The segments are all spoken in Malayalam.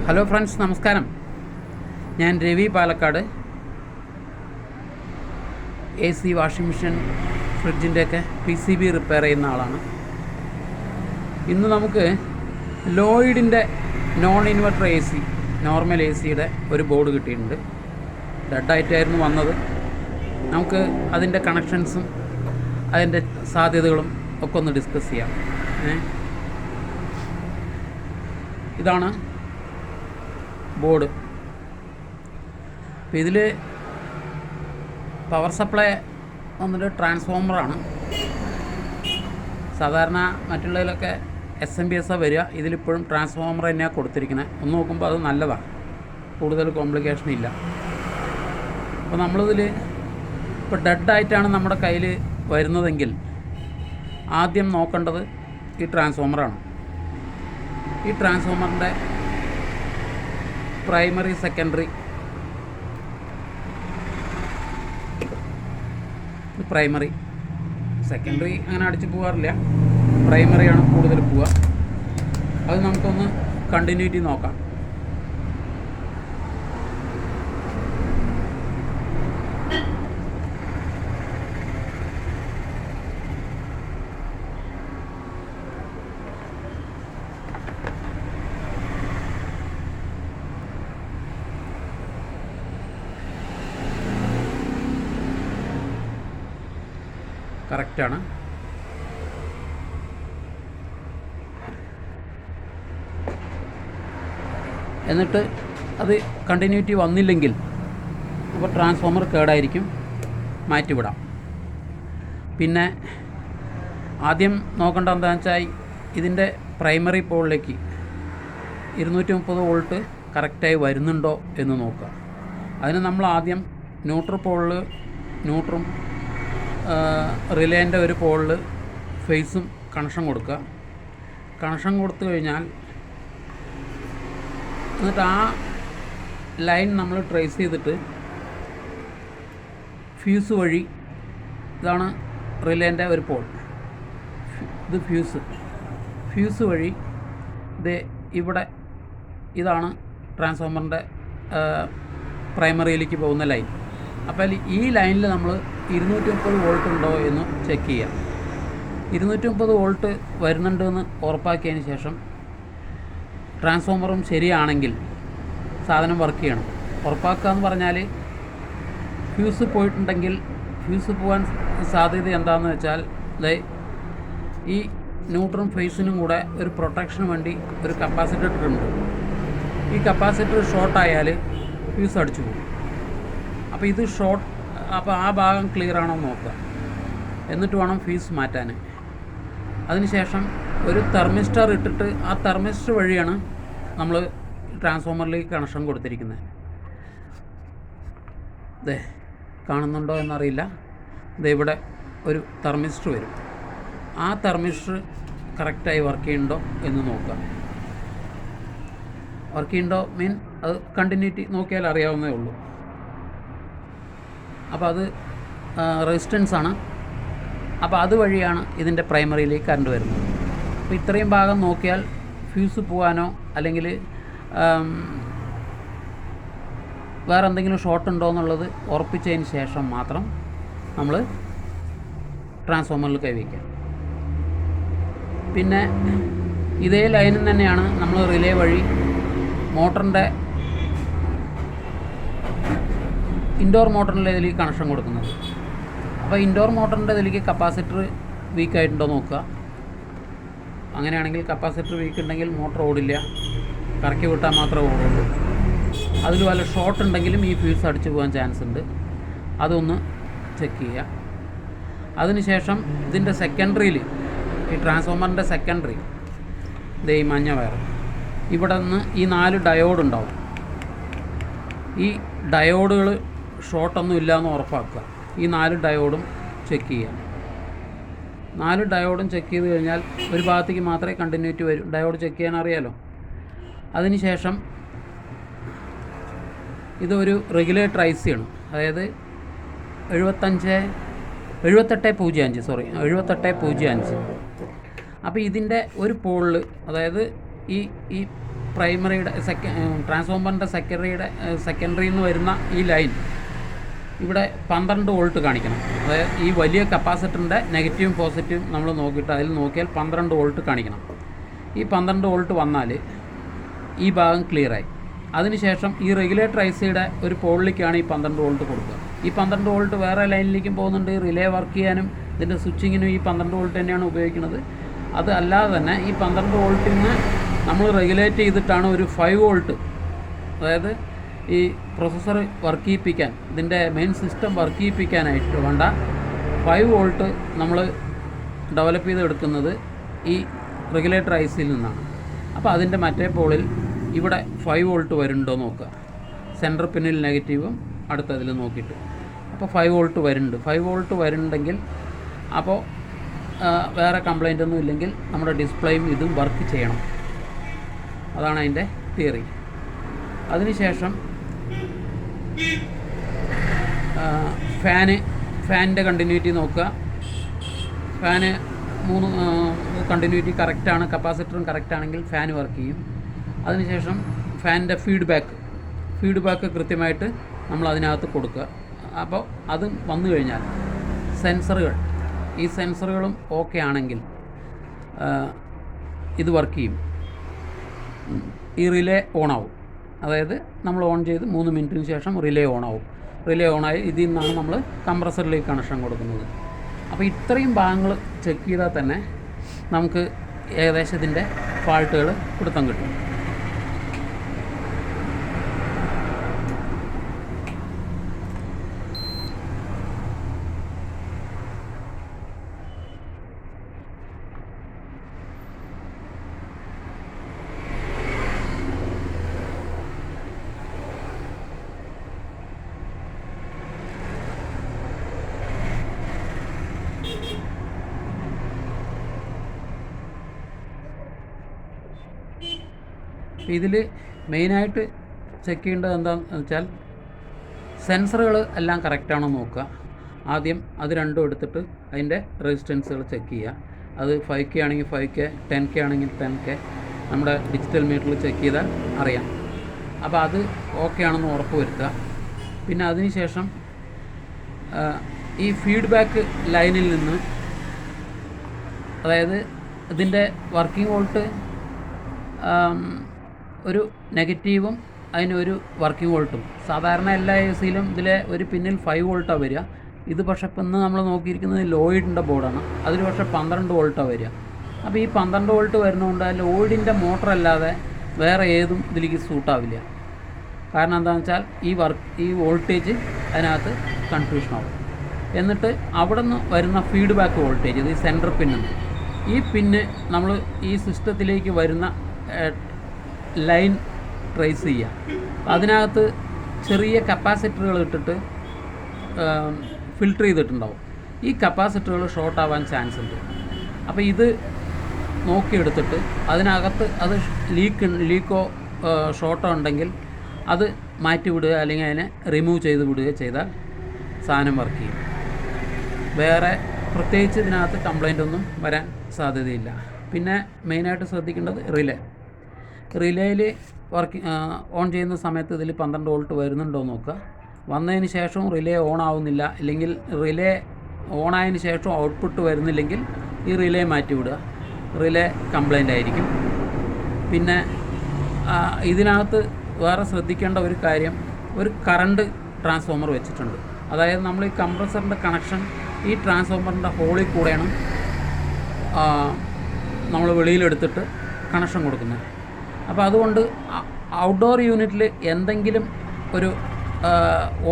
ഹലോ ഫ്രണ്ട്സ്, നമസ്കാരം. ഞാൻ Ravi, Palakkad. AC, washing machine, ഫ്രിഡ്ജിൻ്റെയൊക്കെ PCB റിപ്പയർ ചെയ്യുന്ന ആളാണ്. ഇന്ന് നമുക്ക് ലോയിഡിൻ്റെ നോൺ AC, നോർമൽ ACയുടെ ഒരു ബോർഡ് കിട്ടിയിട്ടുണ്ട്. ഡെഡായിട്ടായിരുന്നു വന്നത്. നമുക്ക് അതിൻ്റെ കണക്ഷൻസും അതിൻ്റെ സാധ്യതകളും ഒക്കെ ഒന്ന് ഡിസ്കസ് ചെയ്യാം. ഇതാണ് ബോർഡ്. അപ്പോൾ ഇതിൽ പവർ സപ്ലൈ വന്നിട്ട് ട്രാൻസ്ഫോമറാണ്. സാധാരണ മറ്റുള്ളതിലൊക്കെ SMPS വരിക. ഇതിലിപ്പോഴും ട്രാൻസ്ഫോമർ തന്നെയാണ് കൊടുത്തിരിക്കുന്നത്. ഒന്ന് നോക്കുമ്പോൾ അത് നല്ലതാണ്, കൂടുതൽ കോംപ്ലിക്കേഷൻ ഇല്ല. അപ്പോൾ നമ്മളിതിൽ ഇപ്പോൾ ഡെഡായിട്ടാണ് നമ്മുടെ കയ്യിൽ വരുന്നതെങ്കിൽ ആദ്യം നോക്കേണ്ടത് ഈ ട്രാൻസ്ഫോമറാണ്. ഈ ട്രാൻസ്ഫോമറിൻ്റെ പ്രൈമറി, സെക്കൻഡറി, പ്രൈമറി സെക്കൻഡറി അങ്ങനെ അടിച്ച് പോകാറില്ല. പ്രൈമറിയാണ് കൂടുതൽ പോവുക. അത് നമുക്കൊന്ന് കണ്ടിന്യൂറ്റി നോക്കാം. കറക്റ്റാണ്. എന്നിട്ട് അത് കണ്ടിന്യൂറ്റി വന്നില്ലെങ്കിൽ അപ്പോൾ ട്രാൻസ്ഫോമർ കേടായിരിക്കും, മാറ്റിവിടാം. പിന്നെ ആദ്യം നോക്കേണ്ട എന്താണെന്ന് വെച്ചാൽ ഇതിൻ്റെ പ്രൈമറി പോളിലേക്ക് 230 വോൾട്ട് കറക്റ്റായി വരുന്നുണ്ടോ എന്ന് നോക്കുക. അതിന് നമ്മൾ ആദ്യം ന്യൂട്രൽ പോളിൽ ന്യൂട്രും റിലേൻ്റെ ഒരു പോളിൽ ഫേസും കണക്ഷൻ കൊടുക്കുക. കണക്ഷൻ കൊടുത്തു കഴിഞ്ഞാൽ എന്നിട്ട് ആ ലൈൻ നമ്മൾ ട്രേസ് ചെയ്തിട്ട് ഫ്യൂസ് വഴി, ഇതാണ് റിലേൻ്റെ ഒരു പോൾ, ഇത് ഫ്യൂസ് വഴി ഇത് ഇവിടെ, ഇതാണ് ട്രാൻസ്ഫോമറിൻ്റെ പ്രൈമറിയിലേക്ക് പോകുന്ന ലൈൻ. അപ്പോൾ ഈ ലൈനിൽ നമ്മൾ 230 വോൾട്ട് ഉണ്ടോ എന്ന് ചെക്ക് ചെയ്യാം. 230 വോൾട്ട് വരുന്നുണ്ടെന്ന് ഉറപ്പാക്കിയതിന് ശേഷം ട്രാൻസ്ഫോമറും ശരിയാണെങ്കിൽ സാധനം വർക്ക് ചെയ്യണം. ഉറപ്പാക്കുക എന്ന് പറഞ്ഞാൽ ഫ്യൂസ് പോയിട്ടുണ്ടെങ്കിൽ, ഫ്യൂസ് പോകാൻ സാധ്യത എന്താണെന്ന് വെച്ചാൽ ഈ ന്യൂട്രൽ ഫേസിനും കൂടെ ഒരു പ്രൊട്ടക്ഷന് വേണ്ടി ഒരു കപ്പാസിറ്റർ ഇട്ടിട്ടുണ്ട്. ഈ കപ്പാസിറ്റർ ഷോർട്ടായാൽ ഫ്യൂസ് അടിച്ചു പോകും. അപ്പോൾ ഇത് ഷോർട്ട്, അപ്പോൾ ആ ഭാഗം ക്ലിയർ ആണോ നോക്കുക. എന്നിട്ട് വേണം ഫ്യൂസ് മാറ്റാൻ. അതിനുശേഷം ഒരു തെർമിസ്റ്റർ ഇട്ടിട്ട് ആ തെർമിസ്റ്റർ വഴിയാണ് നമ്മൾ ട്രാൻസ്ഫോമറിലേക്ക് കണക്ഷൻ കൊടുത്തിരിക്കുന്നത്. ഇതേ കാണുന്നുണ്ടോ എന്നറിയില്ല. ഇവിടെ ഒരു തെർമിസ്റ്റർ വരും. ആ തെർമിസ്റ്റർ കറക്റ്റായി വർക്ക് ചെയ്യുന്നുണ്ടോ എന്ന് നോക്കുക. വർക്ക് ചെയ്യുന്നുണ്ടോ മീൻ അത് കണ്ടിന്യൂറ്റി നോക്കിയാൽ അറിയാവുന്നേ ഉള്ളൂ. അപ്പോൾ അത് റെസിസ്റ്റൻസ് ആണ്. അപ്പോൾ അതുവഴിയാണ് ഇതിൻ്റെ പ്രൈമറിയിലേക്ക് കറണ്ട് വരുന്നത്. അപ്പോൾ ഇത്രയും ഭാഗം നോക്കിയാൽ ഫ്യൂസ് പോകാനോ അല്ലെങ്കിൽ വേറെ എന്തെങ്കിലും ഷോർട്ട് ഉണ്ടോ എന്നുള്ളത് ഉറപ്പിച്ചതിന് ശേഷം മാത്രം നമ്മൾ ട്രാൻസ്ഫോമറിൽ കൈവയ്ക്കുക. പിന്നെ ഇതേ ലൈനിൽ തന്നെയാണ് നമ്മൾ റിലേ വഴി മോട്ടറിൻ്റെ ഇൻഡോർ മോട്ടറിൻ്റെ ഇതിലേക്ക് കണക്ഷൻ കൊടുക്കുന്നത്. അപ്പോൾ ഇൻഡോർ മോട്ടറിൻ്റെ ഇതിലേക്ക് കപ്പാസിറ്റർ വീക്കായിട്ടുണ്ടോ നോക്കുക. അങ്ങനെയാണെങ്കിൽ കപ്പാസിറ്റർ വീക്ക് ഉണ്ടെങ്കിൽ മോട്ടർ ഓടില്ല, കറക്കി വിട്ടാൽ മാത്രമേ ഓടുള്ളൂ. അതിൽ വല്ല ഷോർട്ട് ഉണ്ടെങ്കിലും ഈ ഫ്യൂസ് അടിച്ചു പോകാൻ ചാൻസ് ഉണ്ട്. അതൊന്ന് ചെക്ക് ചെയ്യുക. അതിനുശേഷം ഇതിൻ്റെ സെക്കൻഡറിയിൽ, ഈ ട്രാൻസ്ഫോമറിൻ്റെ സെക്കൻഡറി, ഈ മഞ്ഞ വയർ, ഇവിടെ നിന്ന് ഈ 4 ഡയോഡ് ഉണ്ടാവും. ഈ ഡയോഡുകൾ ഷോർട്ടൊന്നും ഇല്ലയെന്ന് ഉറപ്പാക്കുക. ഈ 4 ഡയോഡും ചെക്ക് ചെയ്യുക. 4 ഡയോഡും ചെക്ക് ചെയ്ത് കഴിഞ്ഞാൽ ഒരു ഭാഗത്തേക്ക് മാത്രമേ കണ്ടിന്യൂറ്റി വരും. ഡയോഡ് ചെക്ക് ചെയ്യാൻ അറിയാലോ. അതിനുശേഷം ഇതൊരു റെഗുലേറ്റർ IC ആണ്. അതായത് 7805. അപ്പോൾ ഇതിൻ്റെ ഒരു പോളിൽ, അതായത് ഈ പ്രൈമറിയുടെ ട്രാൻസ്ഫോമറിൻ്റെ സെക്കൻഡറിയിൽ നിന്ന് വരുന്ന ഈ ലൈൻ ഇവിടെ 12 വോൾട്ട് കാണിക്കണം. അതായത് ഈ വലിയ കപ്പാസിറ്ററിൻ്റെ നെഗറ്റീവും പോസിറ്റീവും നമ്മൾ നോക്കിയിട്ട് അതിൽ നോക്കിയാൽ 12 വോൾട്ട് കാണിക്കണം. ഈ 12 വോൾട്ട് വന്നാൽ ഈ ഭാഗം ക്ലിയറായി. അതിനുശേഷം ഈ റെഗുലേറ്റർ ഐസിയുടെ ഒരു പോളിലേക്കാണ് ഈ 12 വോൾട്ട് കൊടുക്കുക. ഈ 12 വോൾട്ട് വേറെ ലൈനിലേക്കും പോകുന്നുണ്ട്. റിലേ വർക്ക് ചെയ്യാനും ഇതിൻ്റെ സ്വിച്ചിങ്ങിനും ഈ 12 വോൾട്ട് തന്നെയാണ് ഉപയോഗിക്കുന്നത്. അത് അല്ലാതെ തന്നെ ഈ 12 വോൾട്ടിൽ നിന്ന് നമ്മൾ റെഗുലേറ്റ് ചെയ്തിട്ടാണ് ഒരു 5 വോൾട്ട്, അതായത് ഈ പ്രൊസസ്സർ വർക്ക് ചെയ്യിപ്പിക്കാൻ, ഇതിൻ്റെ മെയിൻ സിസ്റ്റം വർക്ക് ചെയ്യിപ്പിക്കാനായിട്ട് വേണ്ട 5 വോൾട്ട് നമ്മൾ ഡെവലപ്പ് ചെയ്തെടുക്കുന്നത് ഈ റെഗുലേറ്റർ ഐസിയിൽ നിന്നാണ്. അപ്പോൾ അതിൻ്റെ മറ്റേ പോളിൽ ഇവിടെ 5 വോൾട്ട് വരുന്നുണ്ടോ നോക്കുക. സെൻറ്റർ പിന്നിൽ നെഗറ്റീവും അടുത്തതിൽ നോക്കിയിട്ട് അപ്പോൾ 5 വോൾട്ട് വരുന്നുണ്ട്. 5 വോൾട്ട് വരുന്നുണ്ടെങ്കിൽ അപ്പോൾ വേറെ കംപ്ലൈൻ്റ് ഒന്നും ഇല്ലെങ്കിൽ നമ്മുടെ ഡിസ്പ്ലേയും ഇതും വർക്ക് ചെയ്യണം. അതാണ് അതിൻ്റെ തിയറി. അതിനുശേഷം ഫാനിൻ്റെ കണ്ടിന്യൂറ്റി നോക്കുക. ഫാന് 3 കണ്ടിന്യൂറ്റി കറക്റ്റാണ്, കപ്പാസിറ്ററും കറക്റ്റാണെങ്കിൽ ഫാൻ വർക്ക് ചെയ്യും. അതിനുശേഷം ഫാനിൻ്റെ ഫീഡ്ബാക്ക് കൃത്യമായിട്ട് നമ്മൾ അതിനകത്ത് കൊടുക്കുക. അപ്പോൾ അത് വന്നു കഴിഞ്ഞാൽ ഈ സെൻസറുകളും ഓക്കെ ആണെങ്കിൽ ഇത് വർക്ക് ചെയ്യും. ഈ റിലേ ഓണാവും. അതായത് നമ്മൾ ഓൺ ചെയ്ത് 3 മിനിറ്റിന് ശേഷം റിലേ ഓണാവും. റിലേ ഓണായി ഇതിൽ നിന്നാണ് നമ്മൾ കംപ്രസറിലേക്ക് കണക്ഷൻ കൊടുക്കുന്നത്. അപ്പോൾ ഇത്രയും ഭാഗങ്ങൾ ചെക്ക് ചെയ്താൽ തന്നെ നമുക്ക് ഏകദേശം ഇതിൻ്റെ ഫാൾട്ടുകൾ പിടുത്തം കിട്ടും. ഇതിൽ മെയിനായിട്ട് ചെക്ക് ചെയ്യേണ്ടത് എന്താണെന്ന് വെച്ചാൽ സെൻസറുകൾ എല്ലാം കറക്റ്റാണോ നോക്കുക. ആദ്യം അത് രണ്ടും എടുത്തിട്ട് അതിൻ്റെ റെസിസ്റ്റൻസുകൾ ചെക്ക് ചെയ്യുക. അത് 5K ആണെങ്കിൽ 5K, 10K ആണെങ്കിൽ 10K നമ്മുടെ ഡിജിറ്റൽ മീറ്ററിൽ ചെക്ക് ചെയ്താൽ അറിയാം. അപ്പോൾ അത് ഓക്കെ ആണെന്ന് ഉറപ്പ് വരുത്തുക. പിന്നെ അതിനുശേഷം ഈ ഫീഡ്ബാക്ക് ലൈനിൽ നിന്ന്, അതായത് ഇതിൻ്റെ വർക്കിംഗ് വോൾട്ട് ഒരു നെഗറ്റീവും അതിനൊരു വർക്കിംഗ് വോൾട്ടും, സാധാരണ എല്ലാ എസിയിലും ഇതിലെ ഒരു പിന്നിൽ 5 വോൾട്ടാണ് വരിക. ഇത് പക്ഷേ ഇപ്പം ഇന്ന് നമ്മൾ നോക്കിയിരിക്കുന്നത് ലോയിഡിൻ്റെ ബോർഡാണ്. അതിൽ പക്ഷേ 12 വോൾട്ടാണ് വരിക. അപ്പോൾ ഈ 12 വോൾട്ട് വരുന്നതുകൊണ്ട് ലോയിഡിൻ്റെ മോട്ടർ അല്ലാതെ വേറെ ഏതും ഇതിലേക്ക് സൂട്ടാവില്ല. കാരണം എന്താണെന്ന് വെച്ചാൽ ഈ വോൾട്ടേജ് അതിനകത്ത് കൺഫ്യൂഷനാവും. എന്നിട്ട് അവിടെ നിന്ന് വരുന്ന ഫീഡ്ബാക്ക് വോൾട്ടേജ്, ഇത് സെൻറ്റർ പിന്നാണ്. ഈ പിന്ന് നമ്മൾ ഈ സിസ്റ്റത്തിലേക്ക് വരുന്ന ലൈൻ ട്രേസ് ചെയ്യുക. അതിനകത്ത് ചെറിയ കപ്പാസിറ്ററുകൾ ഇട്ടിട്ട് ഫിൽട്ടർ ചെയ്തിട്ടുണ്ടാവും. ഈ കപ്പാസിറ്ററുകൾ ഷോർട്ട് ആവാൻ ചാൻസ് ഉണ്ട്. അപ്പോൾ ഇത് നോക്കിയെടുത്തിട്ട് അതിനകത്ത് അത് ലീക്കോ ഷോർട്ടോ ഉണ്ടെങ്കിൽ അത് മാറ്റി വിടുക, അല്ലെങ്കിൽ അതിനെ റിമൂവ് ചെയ്ത് വിടുക ചെയ്താൽ സാധനം വർക്ക് ചെയ്യും. വേറെ പ്രത്യേകിച്ച് ഇതിനകത്ത് കംപ്ലൈൻ്റ് ഒന്നും വരാൻ സാധ്യതയില്ല. പിന്നെ മെയിനായിട്ട് ശ്രദ്ധിക്കേണ്ടത് റിലേയിൽ ഓൺ ചെയ്യുന്ന സമയത്ത് ഇതിൽ 12 വോൾട്ട് വരുന്നുണ്ടോ നോക്കുക. വന്നതിന് ശേഷവും റിലേ ഓൺ ആവുന്നില്ല, അല്ലെങ്കിൽ റിലേ ഓണായതിന് ശേഷം ഔട്ട്പുട്ട് വരുന്നില്ലെങ്കിൽ ഈ റിലേ മാറ്റി വിടുക. റിലേ കംപ്ലൈൻ്റ് ആയിരിക്കും. പിന്നെ ഇതിനകത്ത് വേറെ ശ്രദ്ധിക്കേണ്ട ഒരു കാര്യം, ഒരു കറണ്ട് ട്രാൻസ്ഫോമർ വെച്ചിട്ടുണ്ട്. അതായത് നമ്മൾ ഈ കംപ്രസറിൻ്റെ കണക്ഷൻ ഈ ട്രാൻസ്ഫോമറിൻ്റെ ഹോളിൽ കൂടെയാണ് നമ്മൾ വെളിയിലെടുത്തിട്ട് കണക്ഷൻ കൊടുക്കുന്നത്. അപ്പോൾ അതുകൊണ്ട് ഔട്ട്ഡോർ യൂണിറ്റിൽ എന്തെങ്കിലും ഒരു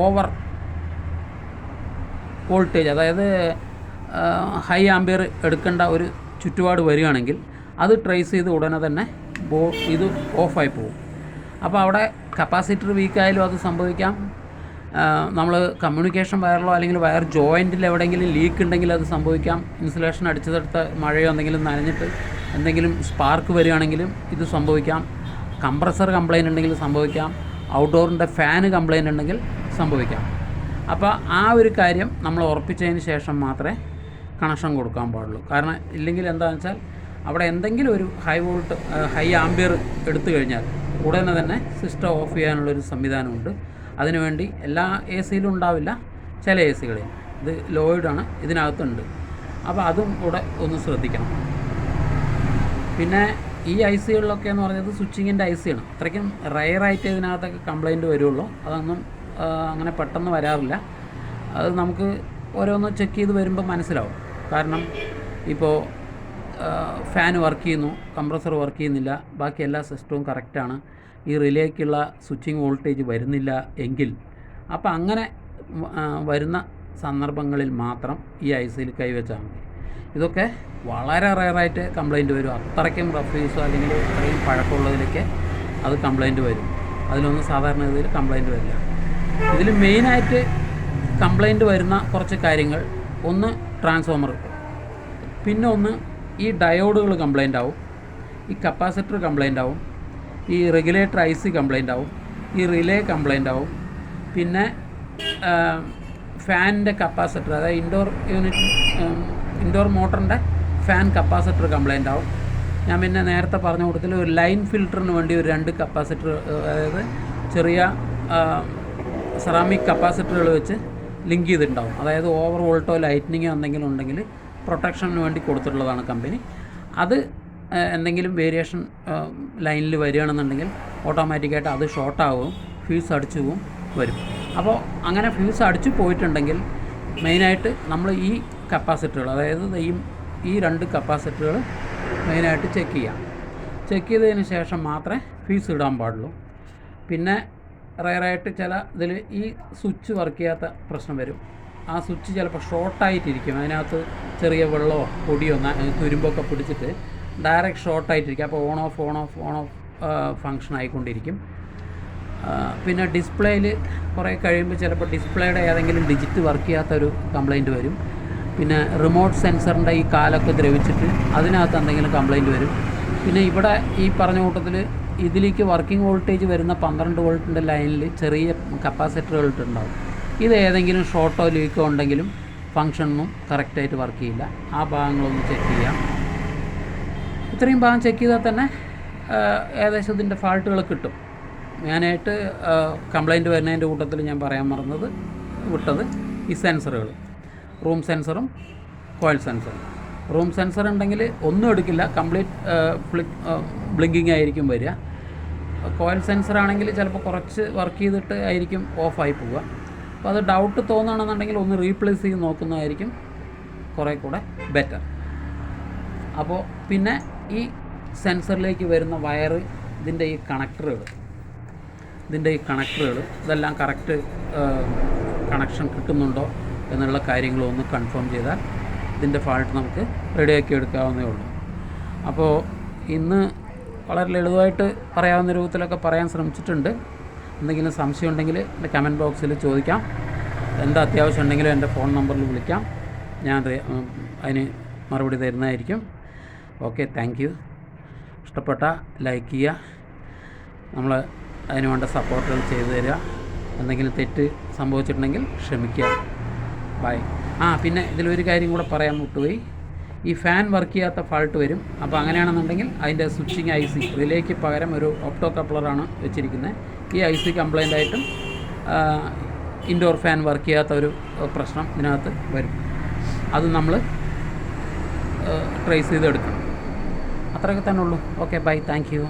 ഓവർ വോൾട്ടേജ്, അതായത് ഹൈ ആംപിയർ എടുക്കേണ്ട ഒരു ചുറ്റുപാട് വരികയാണെങ്കിൽ അത് ട്രേസ് ചെയ്ത് ഉടനെ തന്നെ ഇത് ഓഫായി പോകും. അപ്പോൾ അവിടെ കപ്പാസിറ്റർ വീക്കായാലും അത് സംഭവിക്കാം. നമ്മൾ കമ്മ്യൂണിക്കേഷൻ വയറിലോ അല്ലെങ്കിൽ വയർ ജോയിൻറ്റിൽ എവിടെയെങ്കിലും ലീക്ക് ഉണ്ടെങ്കിൽ അത് സംഭവിക്കാം. ഇൻസുലേഷൻ അടിച്ചതെടുത്ത മഴയോ എന്തെങ്കിലും നനഞ്ഞിട്ട് എന്തെങ്കിലും സ്പാർക്ക് വരികയാണെങ്കിലും ഇത് സംഭവിക്കാം. കംപ്രസർ കംപ്ലൈൻറ്റ് ഉണ്ടെങ്കിൽ സംഭവിക്കാം. ഔട്ട്ഡോറിൻ്റെ ഫാന് കംപ്ലൈൻറ്റ് ഉണ്ടെങ്കിൽ സംഭവിക്കാം. അപ്പോൾ ആ ഒരു കാര്യം നമ്മൾ ഉറപ്പിച്ചതിന് ശേഷം മാത്രമേ കണക്ഷൻ കൊടുക്കാൻ പാടുള്ളൂ. കാരണം ഇല്ലെങ്കിൽ എന്താണെന്ന് വെച്ചാൽ അവിടെ എന്തെങ്കിലും ഒരു ഹൈ ആംബിയർ എടുത്തു കഴിഞ്ഞാൽ ഉടനെ തന്നെ സിസ്റ്റം ഓഫ് ചെയ്യാനുള്ളൊരു സംവിധാനമുണ്ട്. അതിനുവേണ്ടി എല്ലാ എ സിയിലും ഉണ്ടാവില്ല, ചില എ സികളിൽ. ഇത് ലോയിഡാണ്, ഇതിനകത്തുണ്ട്. അപ്പോൾ അതും കൂടെ ഒന്ന് ശ്രദ്ധിക്കണം. പിന്നെ ഈ ഐ സികളിലൊക്കെ എന്ന് പറഞ്ഞത് സ്വിച്ചിങ്ങിൻ്റെ ഐ സിയാണ്. അത്രയ്ക്കും റയറായിട്ട് ഇതിനകത്തൊക്കെ കംപ്ലൈൻറ്റ് വരുള്ളൂ. അതൊന്നും അങ്ങനെ പെട്ടെന്ന് വരാറില്ല. അത് നമുക്ക് ഓരോന്ന് ചെക്ക് ചെയ്ത് വരുമ്പോൾ മനസ്സിലാവും. കാരണം ഇപ്പോൾ ഫാൻ വർക്ക് ചെയ്യുന്നു, കംപ്രസർ വർക്ക് ചെയ്യുന്നില്ല, ബാക്കി എല്ലാ സിസ്റ്റവും കറക്റ്റാണ്, ഈ റിലേക്കുള്ള സ്വിച്ചിങ് വോൾട്ടേജ് വരുന്നില്ല എങ്കിൽ, അപ്പോൾ അങ്ങനെ വരുന്ന സന്ദർഭങ്ങളിൽ മാത്രം ഈ ഐ സിയിൽ കൈവച്ചാൽ മതി. ഇതൊക്കെ വളരെ റയറായിട്ട് കംപ്ലൈൻറ്റ് വരും. അത്രയ്ക്കും റഫ് യൂസോ അല്ലെങ്കിൽ അത്രയും പഴക്കമുള്ളതിലൊക്കെ അത് കംപ്ലൈൻറ്റ് വരും. അതിലൊന്നും സാധാരണ ഗതിയിൽ കംപ്ലൈൻറ്റ് വരില്ല. ഇതിൽ മെയിനായിട്ട് കംപ്ലൈൻറ്റ് വരുന്ന കുറച്ച് കാര്യങ്ങൾ, ഒന്ന് ട്രാൻസ്ഫോമർ, പിന്നെ ഒന്ന് ഈ ഡയോഡുകൾ കംപ്ലൈൻ്റ് ആവും, ഈ കപ്പാസിറ്റർ കംപ്ലൈൻ്റ് ആവും, ഈ റെഗുലേറ്റർ ഐ സി കംപ്ലൈൻ്റ് ആവും, ഈ റിലേ കംപ്ലൈൻ്റ് ആവും, പിന്നെ ഫാനിൻ്റെ കപ്പാസിറ്റർ, അതായത് ഇൻഡോർ മോട്ടറിൻ്റെ ഫാൻ കപ്പാസിറ്റർ കംപ്ലൈൻ്റ് ആവും. ഞാൻ പിന്നെ നേരത്തെ പറഞ്ഞ കൂട്ടത്തിൽ ഒരു ലൈൻ ഫിൽറ്ററിന് വേണ്ടി ഒരു 2 കപ്പാസിറ്റർ, അതായത് ചെറിയ സെറാമിക് കപ്പാസിറ്ററുകൾ വെച്ച് ലിങ്ക് ചെയ്തിട്ടുണ്ടാവും. അതായത് ഓവർ വോൾട്ടോ ലൈറ്റ്നിങ്ങോ എന്തെങ്കിലും ഉണ്ടെങ്കിൽ പ്രൊട്ടക്ഷന് വേണ്ടി കൊടുത്തിട്ടുള്ളതാണ് കമ്പനി. അത് എന്തെങ്കിലും വേരിയേഷൻ ലൈനിൽ വരികയാണെന്നുണ്ടെങ്കിൽ ഓട്ടോമാറ്റിക്കായിട്ട് അത് ഷോർട്ടാവും, ഫ്യൂസ് അടിച്ചു പോവും വരും. അപ്പോൾ അങ്ങനെ ഫ്യൂസ് അടിച്ചു പോയിട്ടുണ്ടെങ്കിൽ മെയിനായിട്ട് നമ്മൾ ഈ കപ്പാസിറ്ററുകൾ, അതായത് ഈ 2 കപ്പാസിറ്ററുകൾ മെയിനായിട്ട് ചെക്ക് ചെയ്യാം. ചെക്ക് ചെയ്തതിന് ശേഷം മാത്രമേ ഫ്യൂസ് ഇടാൻ പാടുള്ളൂ. പിന്നെ റയറായിട്ട് ചില ഇതിൽ ഈ സ്വിച്ച് വർക്ക് ചെയ്യാത്ത പ്രശ്നം വരും. ആ സ്വിച്ച് ചിലപ്പോൾ ഷോർട്ടായിട്ടിരിക്കും, അതിനകത്ത് ചെറിയ വെള്ളമോ പൊടിയോ തുരുമ്പൊക്കെ പിടിച്ചിട്ട് ഡയറക്റ്റ് ഷോർട്ടായിട്ടിരിക്കും. അപ്പോൾ ഓൺ ഓഫ് ഫങ്ഷൻ ആയിക്കൊണ്ടിരിക്കും. പിന്നെ ഡിസ്പ്ലേയിൽ കുറേ കഴിയുമ്പോൾ ചിലപ്പോൾ ഡിസ്പ്ലേയുടെ ഏതെങ്കിലും ഡിജിറ്റ് വർക്ക് ചെയ്യാത്തൊരു കംപ്ലൈൻറ്റ് വരും. പിന്നെ റിമോട്ട് സെൻസറിൻ്റെ ഈ കാലൊക്കെ ദ്രവിച്ചിട്ട് അതിനകത്ത് എന്തെങ്കിലും കംപ്ലൈൻറ്റ് വരും. പിന്നെ ഇവിടെ ഈ പറഞ്ഞ കൂട്ടത്തിൽ ഇതിലേക്ക് വർക്കിംഗ് വോൾട്ടേജ് വരുന്ന 12 വോൾട്ടിൻ്റെ ലൈനിൽ ചെറിയ കപ്പാസിറ്ററുകൾ ഇട്ടുണ്ടാവും. ഇത് ഏതെങ്കിലും ഷോർട്ടോ ലീക്കോ ഉണ്ടെങ്കിലും ഫങ്ഷനൊന്നും കറക്റ്റായിട്ട് വർക്ക് ചെയ്യില്ല. ആ ഭാഗങ്ങളൊന്ന് ചെക്ക് ചെയ്യാം. ഇത്രയും ഭാഗം ചെക്ക് ചെയ്താൽ തന്നെ ഏകദേശം ഇതിൻ്റെ ഫാൾട്ടുകൾ കിട്ടും. ഞാനായിട്ട് കംപ്ലൈൻറ്റ് വരുന്നതിൻ്റെ കൂട്ടത്തിൽ ഞാൻ പറയാൻ വിട്ടത് ഈ സെൻസറുകൾ, റൂം സെൻസറും കോയിൽ സെൻസറും. റൂം സെൻസർ ഉണ്ടെങ്കിൽ ഒന്നും എടുക്കില്ല, കംപ്ലീറ്റ് ബ്ലിങ്കിങ് ആയിരിക്കും വരിക. കോയിൽ സെൻസർ ആണെങ്കിൽ ചിലപ്പോൾ കുറച്ച് വർക്ക് ചെയ്തിട്ട് ആയിരിക്കും ഓഫായി പോവുക. അപ്പോൾ അത് ഡൗട്ട് തോന്നുകയാണെന്നുണ്ടെങ്കിൽ ഒന്ന് റീപ്ലേസ് ചെയ്ത് നോക്കുന്നതായിരിക്കും കുറേ കൂടെ ബെറ്റർ. അപ്പോൾ പിന്നെ ഈ സെൻസറിലേക്ക് വരുന്ന വയറ്, ഇതിൻ്റെ ഈ കണക്ടറുകൾ ഇതെല്ലാം കറക്റ്റ് കണക്ഷൻ കിട്ടുന്നുണ്ടോ എന്നുള്ള കാര്യങ്ങളൊന്ന് കൺഫേം ചെയ്താൽ ഇതിൻ്റെ ഫാൾട്ട് നമുക്ക് റെഡിയാക്കി എടുക്കാവുന്നേ ഉള്ളൂ. അപ്പോൾ ഇന്ന് വളരെ ലളിതമായിട്ട് പറയാവുന്ന രൂപത്തിലൊക്കെ പറയാൻ ശ്രമിച്ചിട്ടുണ്ട്. എന്തെങ്കിലും സംശയം ഉണ്ടെങ്കിൽ എൻ്റെ കമൻറ്റ് ബോക്സിൽ ചോദിക്കാം. എന്താ അത്യാവശ്യം ഉണ്ടെങ്കിലും എൻ്റെ ഫോൺ നമ്പറിൽ വിളിക്കാം, ഞാൻ അതിന് മറുപടി തരുന്നതായിരിക്കും. Okay, thank you. ഇഷ്ടപ്പെട്ട ലൈക്ക് ചെയ്യുക, നമ്മൾ അതിന് വേണ്ട സപ്പോർട്ടുകൾ ചെയ്തു തരിക. എന്തെങ്കിലും തെറ്റ് സംഭവിച്ചിട്ടുണ്ടെങ്കിൽ ക്ഷമിക്കുക. ബൈ. പിന്നെ ഇതിലൊരു കാര്യം കൂടെ പറയാൻ വിട്ടുപോയി. ഈ ഫാൻ വർക്ക് ചെയ്യാത്ത ഫാൾട്ട് വരും. അപ്പോൾ അങ്ങനെയാണെന്നുണ്ടെങ്കിൽ അതിൻ്റെ സ്വിച്ചിങ് ഐ സി, റിലേക്ക് പകരം ഒരു ഓപ്റ്റോ കപ്ലറാണ് വെച്ചിരിക്കുന്നത്. ഈ ഐ സി കംപ്ലൈൻ്റ് ആയിട്ടും ഇൻഡോർ ഫാൻ വർക്ക് ചെയ്യാത്ത ഒരു പ്രശ്നം ഇതിനകത്ത് വരും. അത് നമ്മൾ ട്രേസ് ചെയ്തെടുക്കണം. അത്രയൊക്കെ തന്നെ ഉള്ളൂ. Okay, bye, thank U.